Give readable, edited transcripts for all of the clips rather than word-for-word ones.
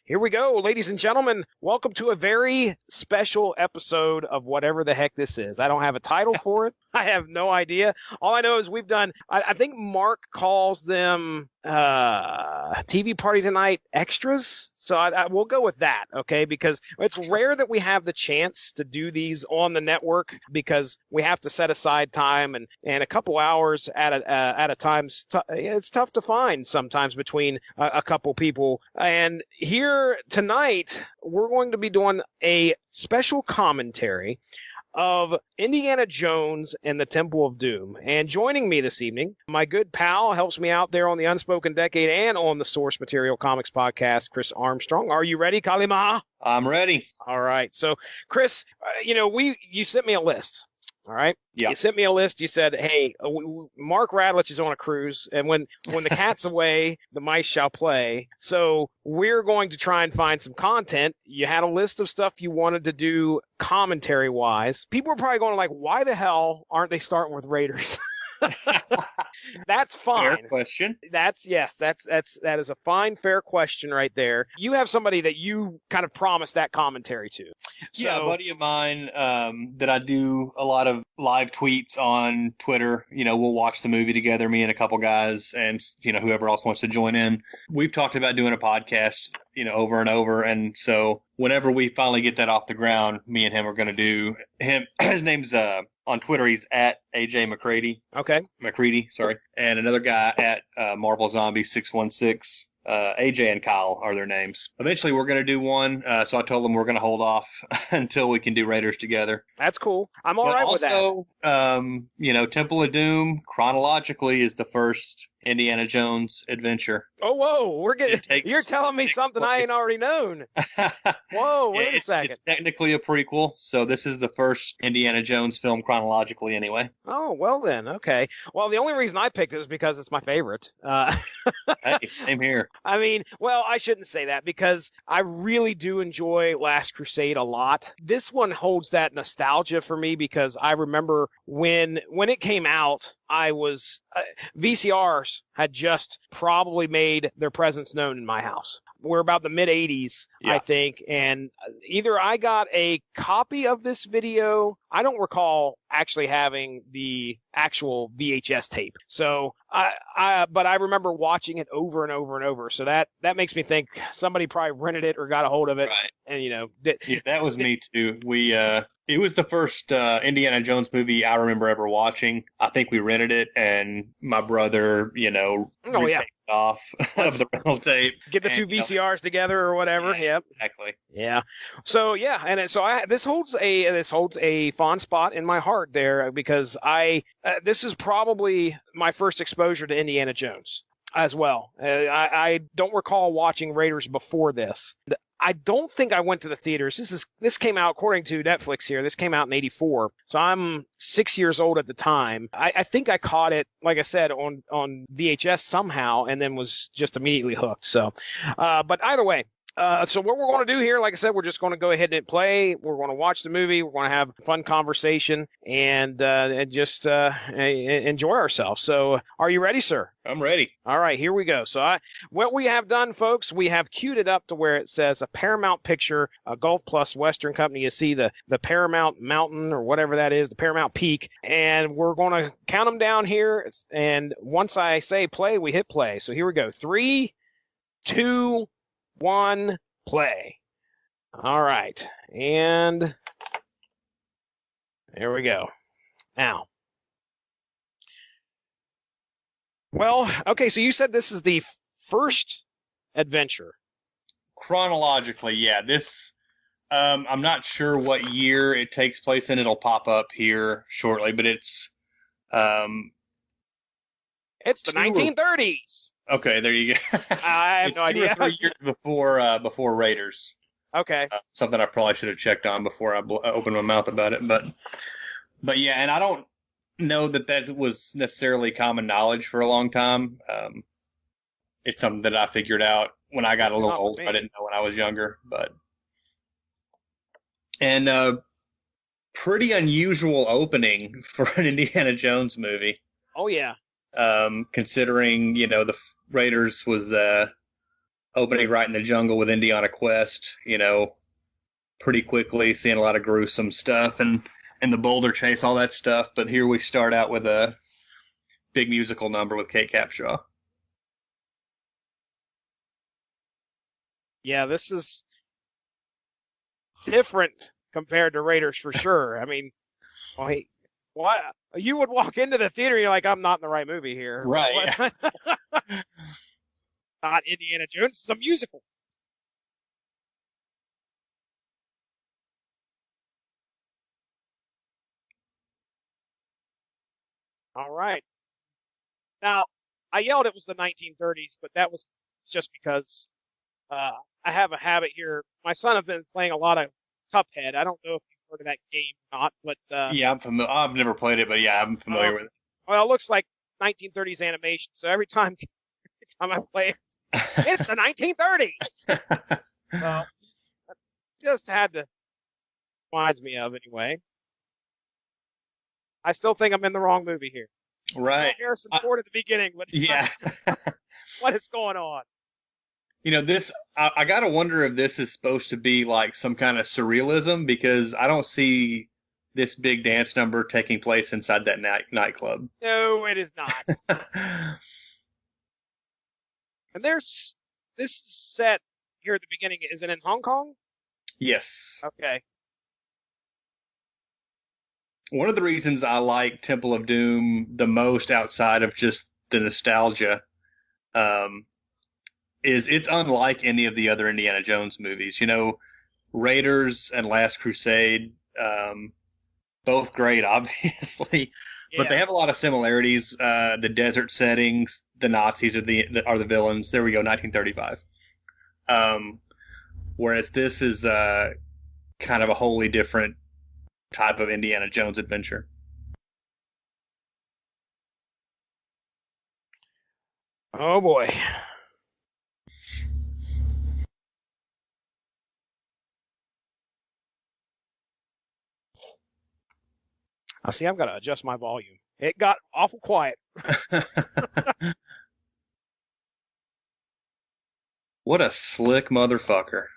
Here we go, ladies and gentlemen. Welcome to a very special episode of whatever the heck this is. I don't have a title for it. I have no idea. All I know is we've done, I think Mark calls them TV Party Tonight extras. So we'll go with that, okay? Because it's rare that we have the chance to do these on the network because we have to set aside time and a couple hours at a time. It's tough to find sometimes between a couple people. And here tonight, we're going to be doing a special commentary of Indiana Jones and the Temple of Doom. And joining me this evening, my good pal, helps me out there on the Unspoken Decade and on the Source Material Comics podcast, Chris Armstrong. Are you ready, Kalima? I'm ready. All right. So, Chris, you sent me a list. All right. Yeah. You sent me a list. You said, "Hey, Mark Radlich is on a cruise, and when the cat's away, the mice shall play." So we're going to try and find some content. You had a list of stuff you wanted to do commentary wise. People are probably going like, "Why the hell aren't they starting with Raiders?" That's fine. Fair question. That is a fine, fair question right there. You have somebody that you kind of promised that commentary to. Yeah, a buddy of mine that I do a lot of live tweets on Twitter. We'll watch the movie together, me and a couple guys, and whoever else wants to join in. We've talked about doing a podcast, over and over, and so whenever we finally get that off the ground, me and him are going to do him. His name's on Twitter, he's at AJ McCready. Okay. McCready, sorry. And another guy at Marvel Zombie 616. AJ and Kyle are their names. Eventually, we're going to do one. So I told them we're going to hold off until we can do Raiders together. That's cool. I'm all right with that. Also, Temple of Doom chronologically is the first Indiana Jones adventure. Oh, whoa! You're telling me something I ain't already known. Whoa! Wait a second. It's technically a prequel, so this is the first Indiana Jones film chronologically, anyway. Oh, well then, okay. Well, the only reason I picked it is because it's my favorite. Hey, same here. I mean, well, I shouldn't say that because I really do enjoy Last Crusade a lot. This one holds that nostalgia for me because I remember when it came out, I was VCRs had just probably made their presence known in my house. We're about the mid 80s, yeah. I think. And either I got a copy of this video. I don't recall actually having the actual VHS tape. So but I remember watching it over and over and over. So that makes me think somebody probably rented it or got a hold of it. Right. And, that was me too. It was the first Indiana Jones movie I remember ever watching. I think we rented it, and my brother, yeah. off of the rental tape. Get the two VCRs together or whatever. Yeah, yep. Exactly. Yeah. So yeah, and so this holds a fond spot in my heart there because this is probably my first exposure to Indiana Jones as well. I don't recall watching Raiders before this. I don't think I went to the theaters. This came out, according to Netflix here, this came out in 1984. So I'm 6 years old at the time. I think I caught it, like I said, on VHS somehow and then was just immediately hooked. So, but either way. So what we're going to do here, like I said, we're just going to go ahead and play. We're going to watch the movie. We're going to have a fun conversation and just enjoy ourselves. So are you ready, sir? I'm ready. All right, here we go. So what we have done, folks, we have queued it up to where it says a Paramount Picture, a Gulf Plus Western Company. You see the Paramount Mountain or whatever that is, the Paramount Peak. And we're going to count them down here. And once I say play, we hit play. So here we go. 3, 2, 1, play. All right. And there we go. Now. Well, okay, so you said this is the first adventure. Chronologically, yeah. This, I'm not sure what year it takes place in. It'll pop up here shortly, but it's the 1930s. Okay, there you go. I have no idea. It's 2 or 3 years before Raiders. Okay. Something I probably should have checked on before I opened my mouth about it, but yeah, and I don't know that was necessarily common knowledge for a long time. It's something that I figured out when I got a little older. I didn't know when I was younger, and pretty unusual opening for an Indiana Jones movie. Oh yeah. Considering the Raiders was opening right in the jungle with Indiana Quest, pretty quickly, seeing a lot of gruesome stuff and the boulder chase, all that stuff. But here we start out with a big musical number with Kate Capshaw. Yeah, this is different compared to Raiders for sure. I mean, wait, what? You would walk into the theater and you're like, I'm not in the right movie here. Right. Not Indiana Jones. It's a musical. All right. Now, I yelled it was the 1930s, but that was just because uh, I have a habit here. My son has been playing a lot of Cuphead. I don't know if you've heard of that game or not, but Yeah, I'm familiar. I've never played it, but yeah, I'm familiar with it. well, it looks like 1930s animation. So every time I play it, it's the 1930s. So just had to reminds me of anyway. I still think I'm in the wrong movie here. Right. Harrison Ford at the beginning. Yeah. What is going on? This, I got to wonder if this is supposed to be like some kind of surrealism, because I don't see this big dance number taking place inside that nightclub. No, it is not. And this set here at the beginning, is it in Hong Kong? Yes. Okay. One of the reasons I like Temple of Doom the most, outside of just the nostalgia, is it's unlike any of the other Indiana Jones movies. Raiders and Last Crusade, both great, obviously, but they have a lot of similarities. The desert settings, the Nazis are the villains. There we go, 1935. Whereas this is kind of a wholly different type of Indiana Jones adventure. Oh boy. I see. I've got to adjust my volume. It got awful quiet. What a slick motherfucker.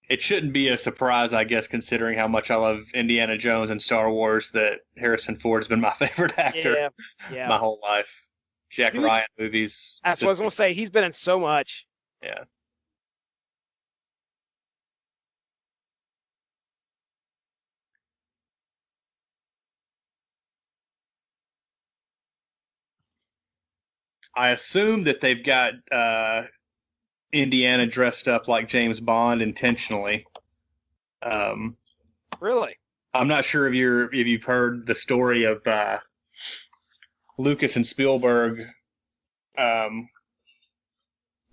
It shouldn't be a surprise, I guess, considering how much I love Indiana Jones and Star Wars, that Harrison Ford's been my favorite actor my whole life. Jack Ryan movies. That's what I was going to say. He's been in so much. Yeah. I assume that they've got Indiana dressed up like James Bond intentionally. Really? I'm not sure if you've heard the story of Lucas and Spielberg. The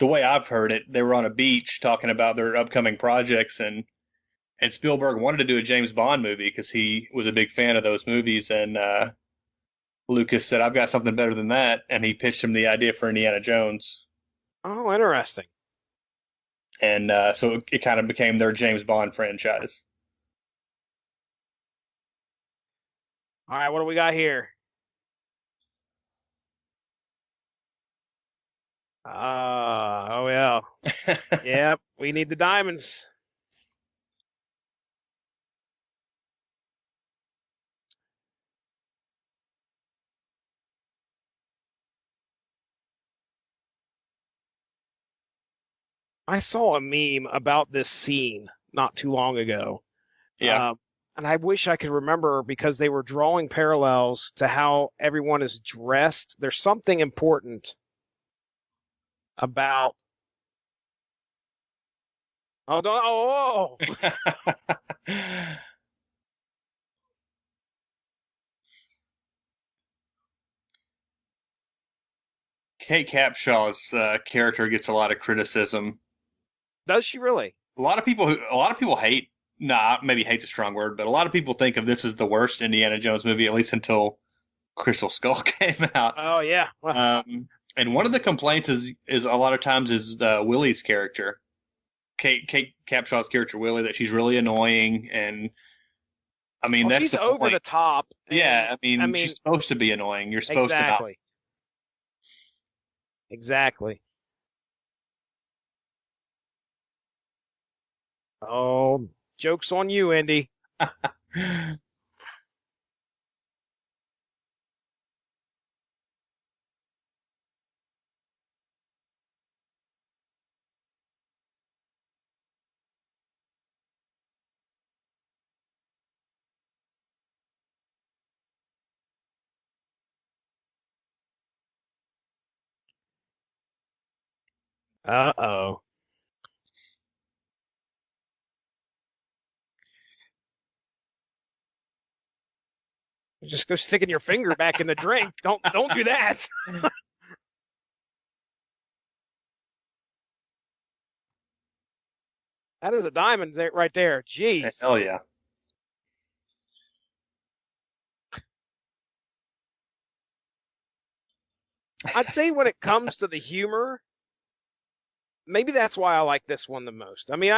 way I've heard it, they were on a beach talking about their upcoming projects, and Spielberg wanted to do a James Bond movie because he was a big fan of those movies, and Lucas said, "I've got something better than that," and he pitched him the idea for Indiana Jones. Oh, interesting. And so it kind of became their James Bond franchise. All right, what do we got here? Oh yeah. Yep, we need the diamonds. I saw a meme about this scene not too long ago. Yeah. And I wish I could remember, because they were drawing parallels to how everyone is dressed. There's something important about. Oh, don't, oh, Kate Capshaw's character gets a lot of criticism. Does she really? A lot of people hate. Nah, maybe hate's a strong word, but a lot of people think of this as the worst Indiana Jones movie, at least until Crystal Skull came out. Oh yeah. Well, and one of the complaints is a lot of times is Willie's character, Kate Capshaw's character Willie, that she's really annoying and I mean, Well, that's she's the over point. the top. Yeah, and, I mean, she's supposed to be annoying. You're supposed to not. Exactly. Oh, joke's on you, Indy. Uh-oh. Just go sticking your finger back in the drink. Don't do that. That is a diamond right there. Jeez. Hell yeah. I'd say when it comes to the humor, maybe that's why I like this one the most. I mean,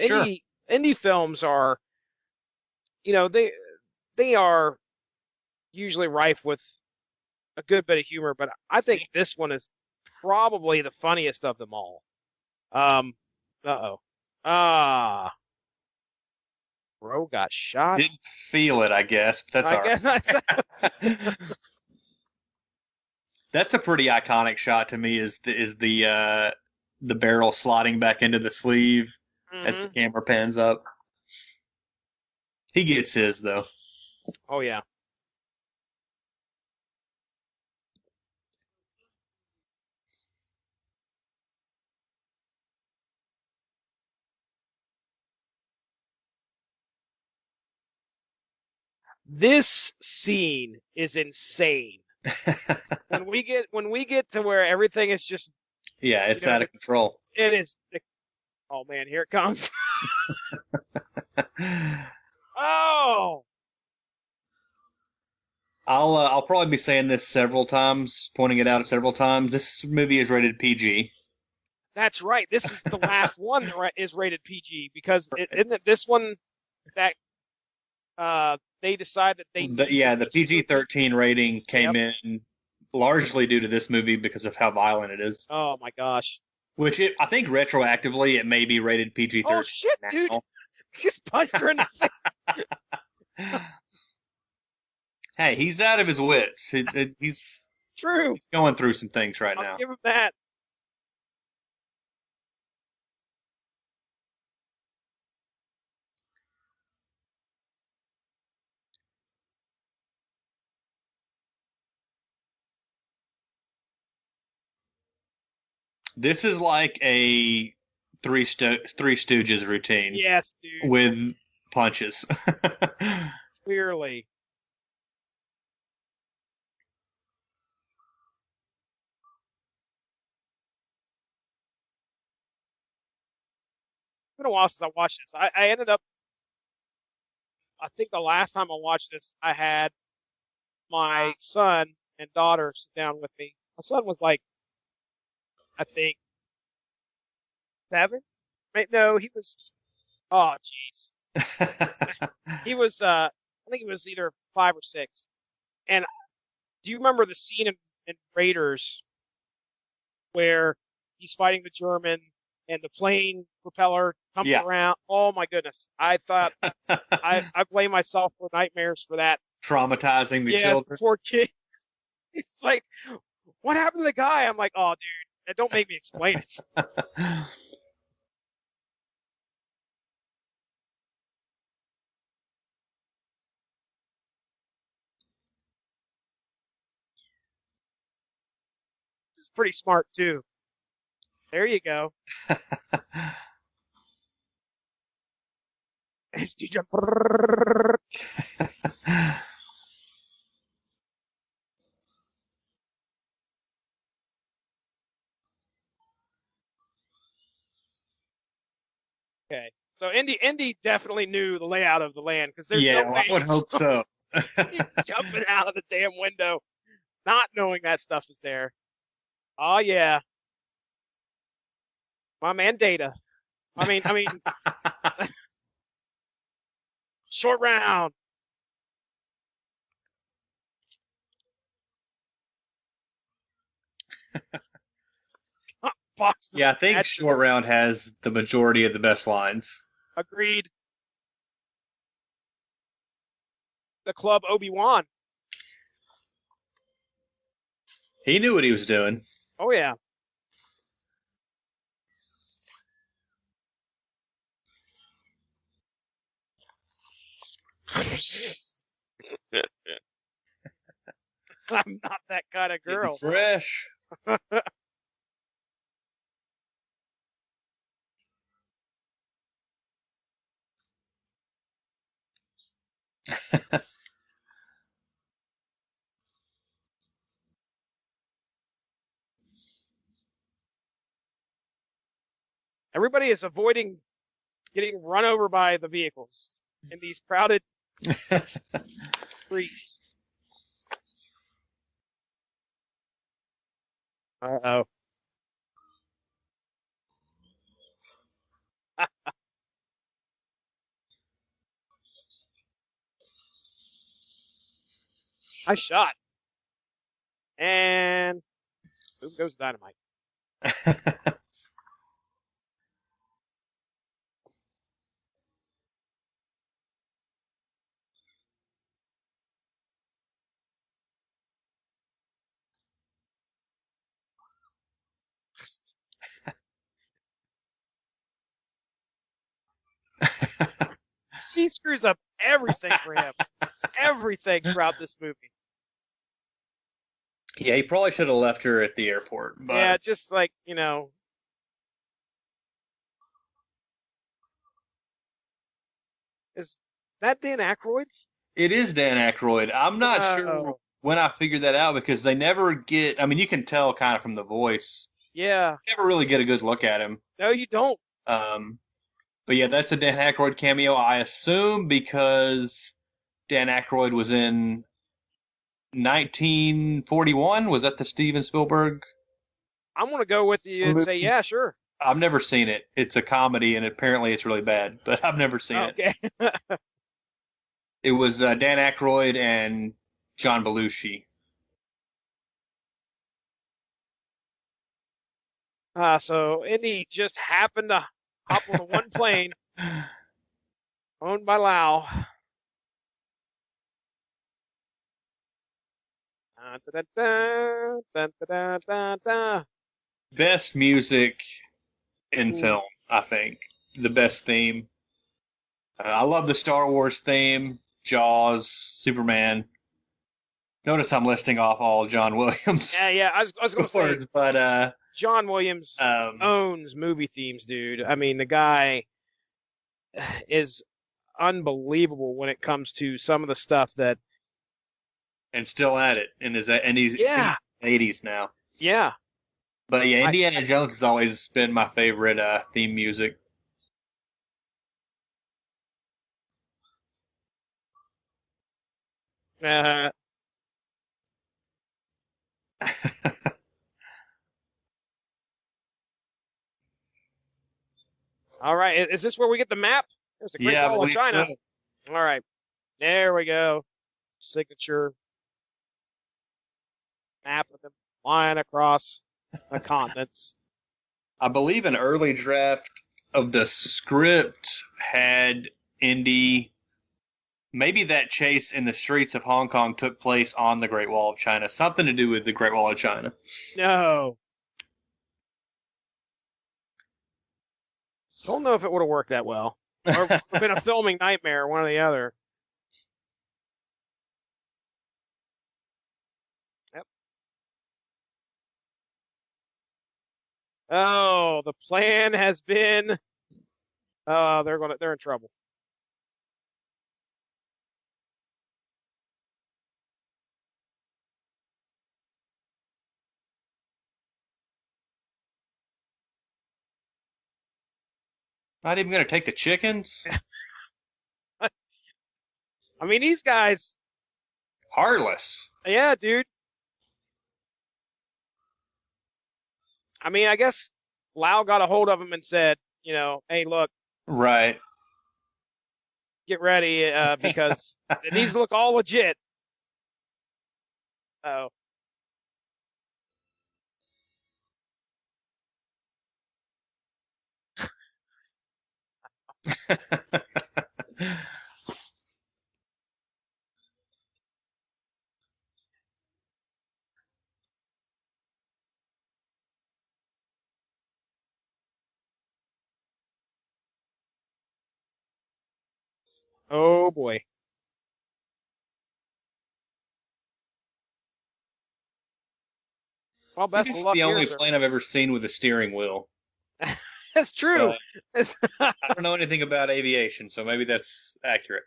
Sure. indie films are, they are usually rife with a good bit of humor, but I think this one is probably the funniest of them all. Uh-oh. Ah, bro got shot. Didn't feel it, I guess, but that's I all guess right. That's a pretty iconic shot to me. Is the barrel sliding back into the sleeve as the camera pans up. He gets his though. Oh yeah. This scene is insane. when we get to where everything is just Yeah, it's out of control. It is. Oh man, here it comes. Oh. I'll probably be saying this several times, pointing it out several times. This movie is rated PG. That's right. This is the last one that is rated PG because isn't it this one that they decide that the PG-13 rating came in largely due to this movie because of how violent it is. Oh my gosh. Which I think retroactively it may be rated PG-13. Oh shit, now. Dude! Just punched her in the face. Hey, he's out of his wits. He's true. He's going through some things right now. Give him that. This is like a Three Stooges routine. Yes, dude. With punches. Clearly. It's been a while since I watched this. I ended up, I think the last time I watched this, I had my son and daughter sit down with me. My son was like, I think 7. No, he was. Oh, jeez. He was. I think he was either 5 or 6. And do you remember the scene in Raiders where he's fighting the German and the plane propeller comes around? Oh my goodness! I thought I blame myself for nightmares for that. Traumatizing the children. Poor kid. It's like, what happened to the guy? I'm like, oh, dude, don't make me explain it. This is pretty smart too. There you go. Okay, so Indy definitely knew the layout of the land because there's no way I would hope so. jumping out of the damn window, not knowing that stuff is there. Oh yeah, my man Data. I mean, short round. Fox. Yeah, I think Short Round has the majority of the best lines. Agreed. The Club Obi-Wan. He knew what he was doing. Oh, yeah. I'm not that kind of girl. Getting fresh. Everybody is avoiding getting run over by the vehicles in these crowded streets. Uh-oh. Nice shot. And boom goes dynamite. She screws up everything for him. Everything throughout this movie. Yeah, he probably should have left her at the airport. But... Yeah, just like, Is that Dan Aykroyd? It is Dan Aykroyd. I'm not sure when I figured that out because they never get. I mean, you can tell kind of from the voice. Yeah. You never really get a good look at him. No, you don't. But yeah, that's a Dan Aykroyd cameo. I assume because Dan Aykroyd was in 1941. Was that the Steven Spielberg? I'm going to go with you and say, yeah, sure. I've never seen it. It's a comedy, and apparently it's really bad, but I've never seen it. Okay. It was Dan Aykroyd and John Belushi. So Indy just happened to hop on one plane owned by Lau. Best music in film, I think. The best theme. I love the Star Wars theme, Jaws, Superman. Notice I'm listing off all John Williams. Yeah. I was going to say, but John Williams owns movie themes, dude. I mean, the guy is unbelievable when it comes to some of the stuff that. And still at it, and he's in his 80s now. Yeah. But yeah, Indiana Jones has always been my favorite theme music. All right. Is this where we get the map? There's a Great Wall of China. So. All right. There we go. Signature map of them flying across the continents. I believe an early draft of the script had Indy. Maybe that chase in the streets of Hong Kong took place on the Great Wall of China. Something to do with the Great Wall of China. No. Don't know if it would have worked that well. Or been a filming nightmare, one or the other. Yep. Oh, the plan has been. They're in trouble. Not even going to take the chickens? I mean, these guys. Heartless. Yeah, dude. I mean, I guess Lau got a hold of him and said, hey, look. Right. Get ready because it needs to look all legit. Oh. Oh boy. Well, I think best this of is luck the here, only sir. plane I've ever seen with a steering wheel. That's true. But I don't know anything about aviation, so maybe that's accurate.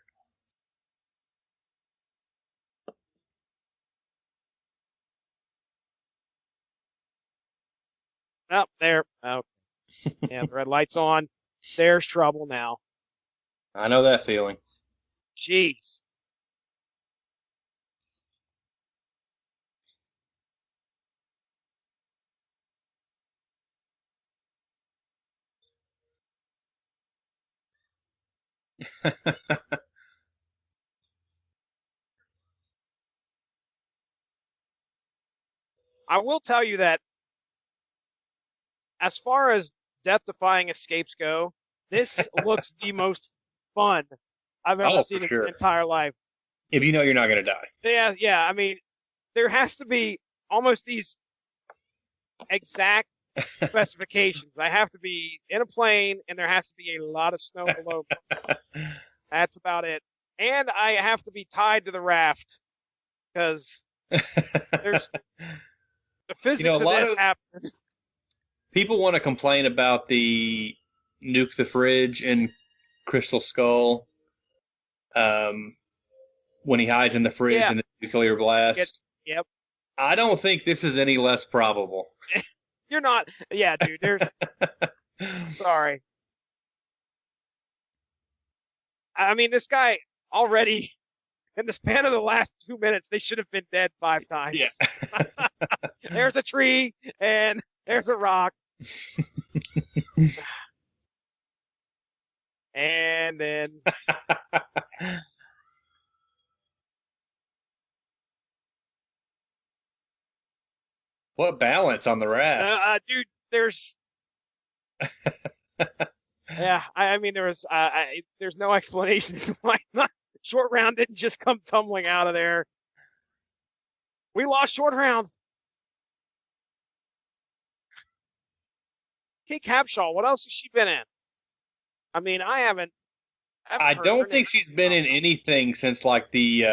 Oh, there. Oh, yeah, the red light's on. There's trouble now. I know that feeling. Jeez. I will tell you that as far as death-defying escapes go, this looks the most fun I've ever Oh, for seen in my sure. entire life. If you know you're not going to die. Yeah, yeah. I mean, there has to be almost these exact specifications. I have to be in a plane, and there has to be a lot of snow below me. That's about it. And I have to be tied to the raft because there's the You know, a physics of lot this of happen. people want to complain about the nuke the fridge in Crystal Skull when he hides in the fridge Yeah. in the nuclear It, blast. yep. I don't think this is any less probable. You're not. Yeah, dude. There's. Sorry. I mean, this guy already in the span of the last 2 minutes, they should have been dead 5 times. Yeah. There's a tree and there's a rock. And then What balance on the raft? dude, there's yeah. I mean, there's no explanation to why not. Short round didn't just come tumbling out of there. We lost short round. Kate Capshaw, what else has she been in? I mean, I haven't I heard her don't name. think she's been in anything since like the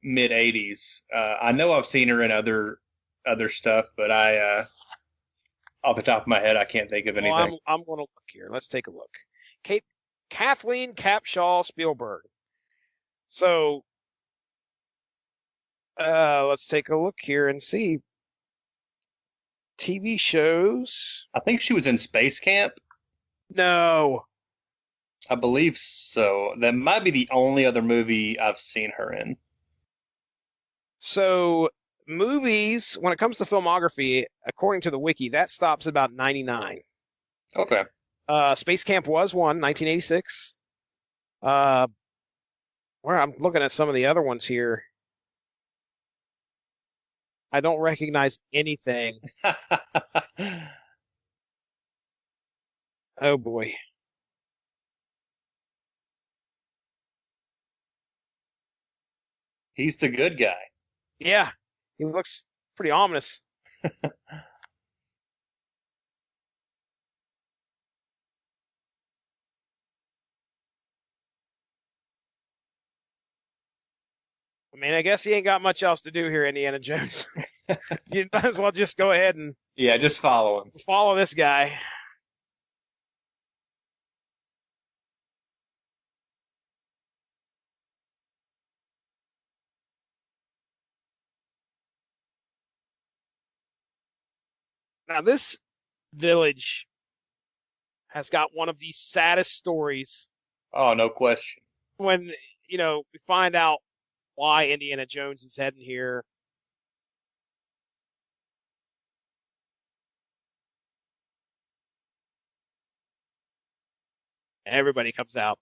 mid '80s. I know I've seen her in other stuff, but off the top of my head, I can't think of Well, anything. I'm going to look here. Let's take a look. Kate, Kathleen Capshaw Spielberg. So, let's take a look here and see TV shows. I think she was in Space Camp. No. I believe so. That might be the only other movie I've seen her in. So, movies, when it comes to filmography, according to the wiki, that stops about 99. Okay. Space Camp was one, 1986. Uh, where I'm looking at some of the other ones here. I don't recognize anything. Oh boy. He's the good guy. Yeah, he looks pretty ominous. I mean, I guess he ain't got much else to do here, Indiana Jones. You might as well just go ahead and Yeah, just follow him. follow this guy. Now, this village has got one of the saddest stories Oh, no question. when, we find out why Indiana Jones is heading here. Everybody comes out.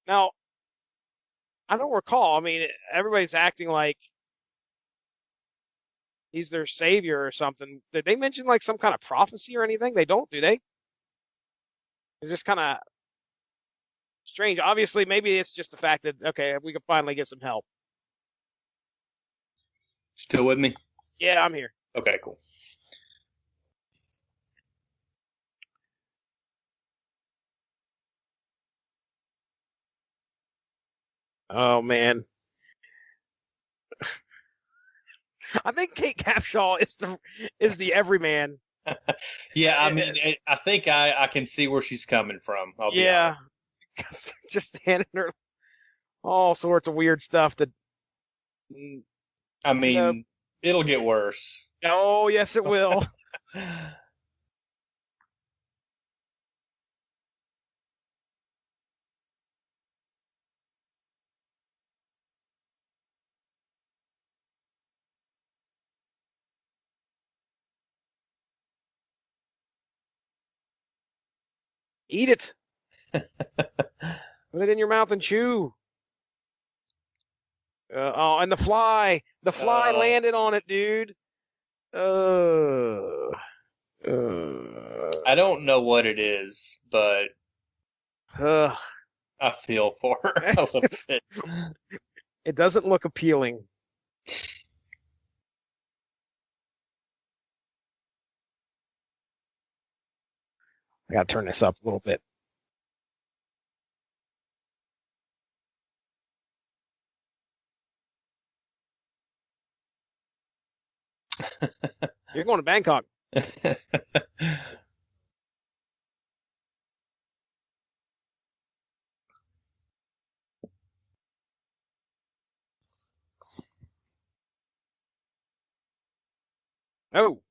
Now, I don't recall. I mean, everybody's acting like he's their savior or something. Did they mention like some kind of prophecy or anything? They don't, do they? It's just kind of strange. Obviously, maybe it's just the fact that okay, we can finally get some help. Still with me? Yeah, I'm here. Okay, cool. Oh man, I think Kate Capshaw is the everyman. Yeah, I mean, I think I can see where she's coming from. I'll be Yeah, honest. just handing her all sorts of weird stuff that. I You know, mean, it'll get worse. oh yes, it will. Eat it. Put it in your mouth and chew. Oh, and the fly landed on it, dude. Uh, I don't know what it is, but uh, I feel for her a little bit. it doesn't look appealing. I gotta turn this up a little bit. You're going to Bangkok. Oh,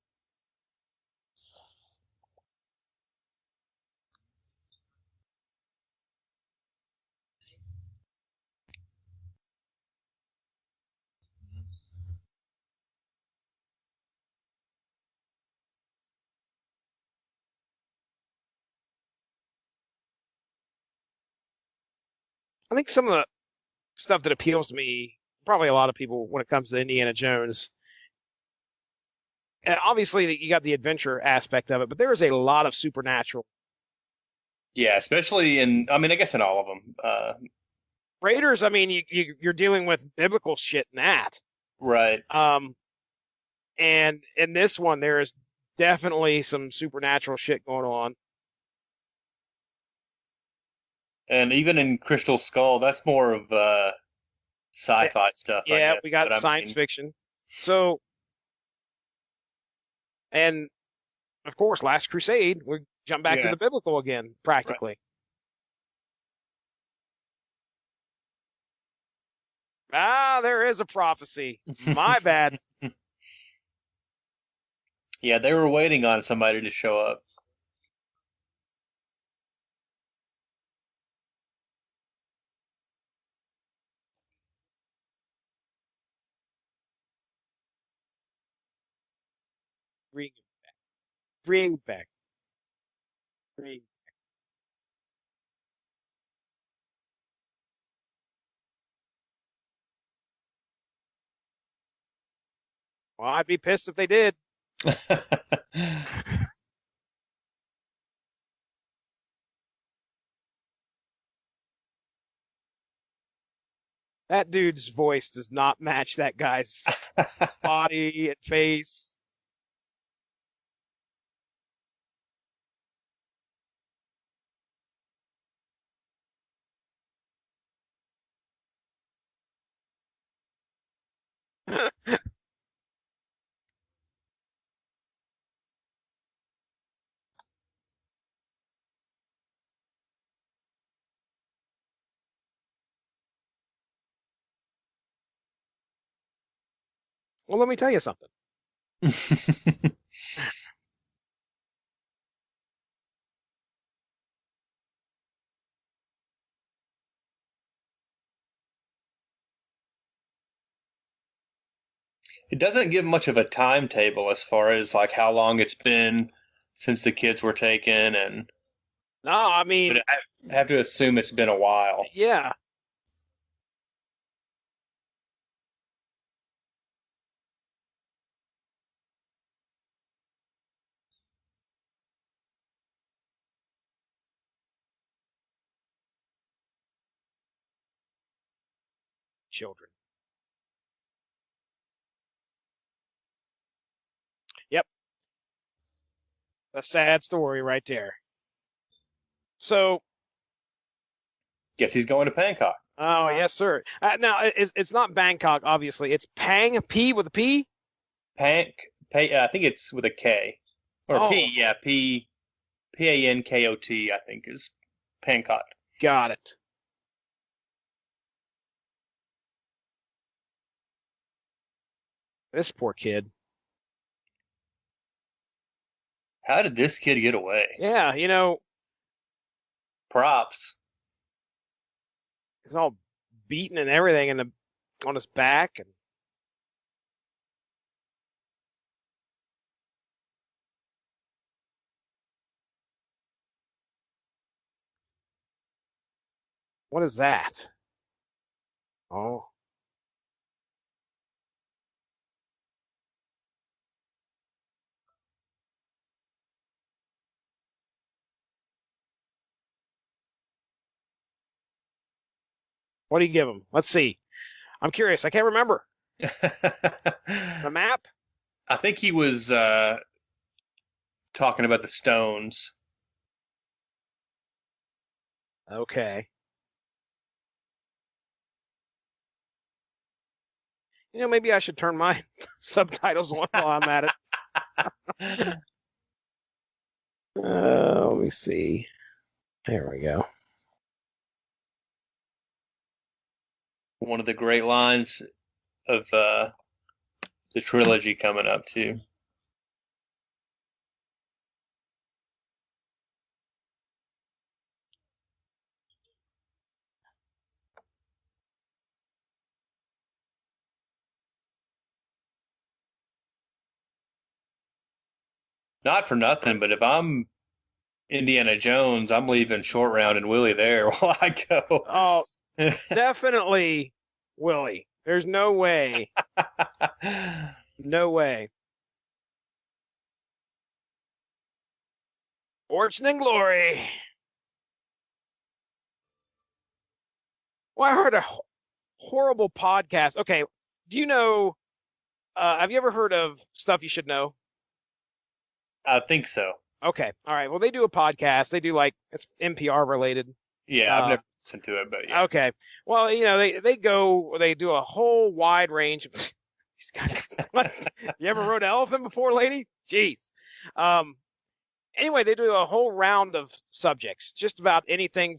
I think some of the stuff that appeals to me, probably a lot of people when it comes to Indiana Jones, and obviously you got the adventure aspect of it, but there is a lot of supernatural. Yeah, especially I mean, I guess in all of them. Raiders, I mean, you're dealing with biblical shit in that. Right. And in this one, there is definitely some supernatural shit going on. And even in Crystal Skull, that's more of sci-fi stuff, I Yeah, guess. we got But I science mean, fiction. So, and of course, Last Crusade, we jump back to yeah, the biblical again, right. practically. Ah, there is a prophecy. My bad. Yeah, they were waiting on somebody to show up. Bring, bring back. Bring. Well, I'd be pissed if they did. That dude's voice does not match that guy's body and face. Well, let me tell you something. It doesn't give much of a timetable as far as like how long it's been since the kids were taken, and No, I but mean, I have to assume it's been a while. yeah. children. Yep. A sad story right there. So, Guess he's going to Bangkok. oh, yes, sir. Now, it's not Bangkok, obviously. It's Pang, P with a P? I think it's with a K. Or Oh. P, yeah, Pankot, I think, is Pankot. Got it. This poor kid. How did this kid get away? Yeah, Props. he's all beaten and everything on his back. And what is that? Oh. What do you give him? Let's see. I'm curious. I can't remember. The map? I think he was talking about the stones. Okay. Maybe I should turn my subtitles on while I'm at it. Let me see. There we go. One of the great lines of the trilogy coming up, too. Not for nothing, but if I'm Indiana Jones, I'm leaving Short Round and Willie there while I go. Oh, definitely Willie. There's no way. No way. Fortune and glory. Well, I heard a horrible podcast. Okay, do you know? Have you ever heard of Stuff You Should Know? I think so. Okay, all right. Well, they do a podcast. They do it's NPR related. Yeah, I've never listened to it, but yeah. Okay. Well, they do a whole wide range of these guys. You ever rode an elephant before, lady? Jeez. Anyway, they do a whole round of subjects, just about anything